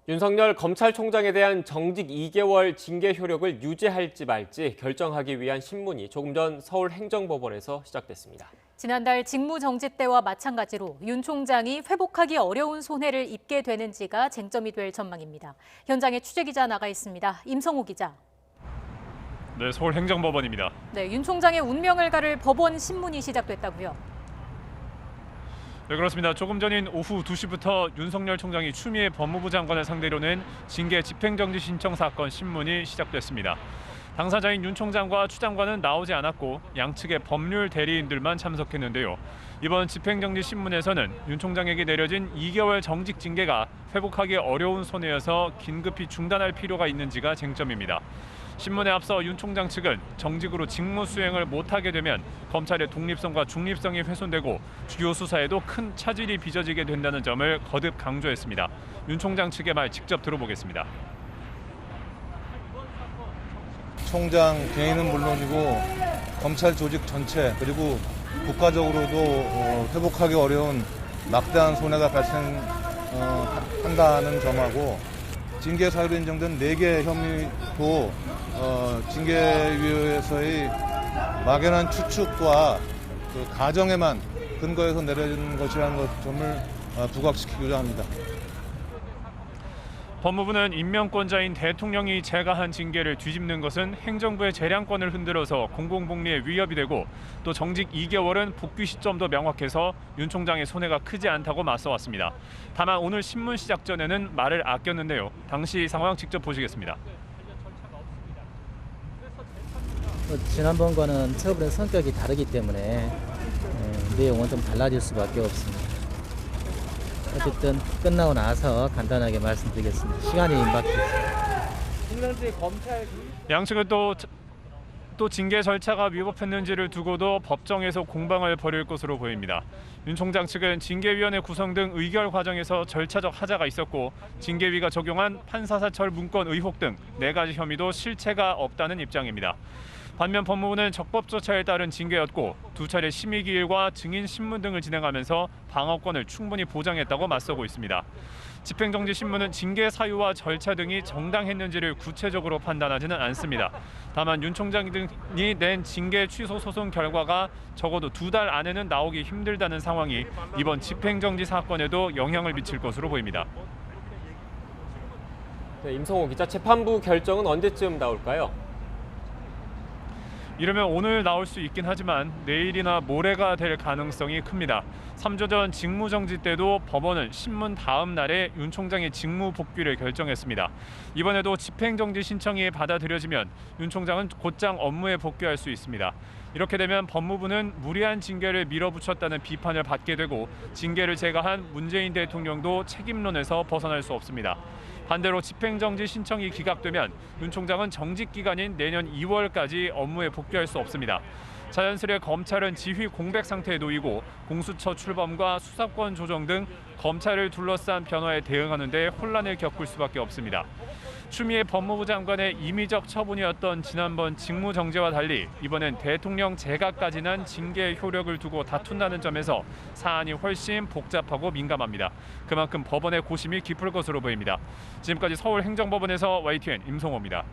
윤석열 검찰총장에 대한 정직 2개월 징계 효력을 유지할지 말지 결정하기 위한 신문이 조금 전 서울행정법원에서 시작됐습니다. 지난달 직무정지 때와 마찬가지로 윤 총장이 회복하기 어려운 손해를 입게 되는지가 쟁점이 될 전망입니다. 현장에 취재기자 나가 있습니다. 임성호 기자. 네, 서울행정법원입니다. 네, 윤 총장의 운명을 가를 법원 신문이 시작됐다고요. 네, 그렇습니다. 조금 전인 오후 2시부터 윤석열 총장이 추미애 법무부 장관을 상대로 낸 징계 집행정지 신청 사건 신문이 시작됐습니다. 당사자인 윤 총장과 추 장관은 나오지 않았고 양측의 법률 대리인들만 참석했는데요. 이번 집행정지 신문에서는 윤 총장에게 내려진 2개월 정직 징계가 회복하기 어려운 손해여서 긴급히 중단할 필요가 있는지가 쟁점입니다. 신문에 앞서 윤 총장 측은 정직으로 직무 수행을 못하게 되면 검찰의 독립성과 중립성이 훼손되고 주요 수사에도 큰 차질이 빚어지게 된다는 점을 거듭 강조했습니다. 윤 총장 측의 말 직접 들어보겠습니다. 총장 개인은 물론이고 검찰 조직 전체 그리고 국가적으로도 회복하기 어려운 막대한 손해가 발생한다는 점하고 징계 사유로 인정된 4개 혐의도 징계위에서의 막연한 추측과 그 가정에만 근거해서 내려진 것이라는 점을 부각시키고자 합니다. 법무부는 임명권자인 대통령이 제가한 징계를 뒤집는 것은 행정부의 재량권을 흔들어서 공공복리에 위협이 되고 또 정직 2개월은 복귀 시점도 명확해서 윤 총장의 손해가 크지 않다고 맞서왔습니다. 다만 오늘 신문 시작 전에는 말을 아꼈는데요. 당시 상황 직접 보시겠습니다. 지난번과는 처벌의 성격이 다르기 때문에 내용은 좀 달라질 수밖에 없습니다. 어쨌든 끝나고 나서 간단하게 말씀드리겠습니다. 시간이 임박했습니다. 양측은 또 징계 절차가 위법했는지를 두고도 법정에서 공방을 벌일 것으로 보입니다. 윤 총장 측은 징계위원회 구성 등 의결 과정에서 절차적 하자가 있었고 징계위가 적용한 판사사철 문건 의혹 등 4가지 혐의도 실체가 없다는 입장입니다. 반면 법무부는 적법 조처에 따른 징계였고 2차례 심의기일과 증인 신문 등을 진행하면서 방어권을 충분히 보장했다고 맞서고 있습니다. 집행정지 신문은 징계 사유와 절차 등이 정당했는지를 구체적으로 판단하지는 않습니다. 다만 윤 총장 등이 낸 징계 취소 소송 결과가 적어도 2달 안에는 나오기 힘들다는 상황이 이번 집행정지 사건에도 영향을 미칠 것으로 보입니다. 네, 임성호 기자, 재판부 결정은 언제쯤 나올까요? 이러면 오늘 나올 수 있긴 하지만 내일이나 모레가 될 가능성이 큽니다. 3주 전 직무정지 때도 법원은 신문 다음 날에 윤 총장의 직무 복귀를 결정했습니다. 이번에도 집행정지 신청이 받아들여지면 윤 총장은 곧장 업무에 복귀할 수 있습니다. 이렇게 되면 법무부는 무리한 징계를 밀어붙였다는 비판을 받게 되고 징계를 제거한 문재인 대통령도 책임론에서 벗어날 수 없습니다. 반대로 집행정지 신청이 기각되면 윤 총장은 정직 기간인 내년 2월까지 업무에 복귀할 수 없습니다. 자연스레 검찰은 지휘 공백 상태에 놓이고 공수처 출범과 수사권 조정 등 검찰을 둘러싼 변화에 대응하는 데 혼란을 겪을 수밖에 없습니다. 추미애 법무부 장관의 임의적 처분이었던 지난번 직무정지와 달리 이번엔 대통령 제가까지 난 징계 효력을 두고 다툰다는 점에서 사안이 훨씬 복잡하고 민감합니다. 그만큼 법원의 고심이 깊을 것으로 보입니다. 지금까지 서울행정법원에서 YTN 임성호입니다.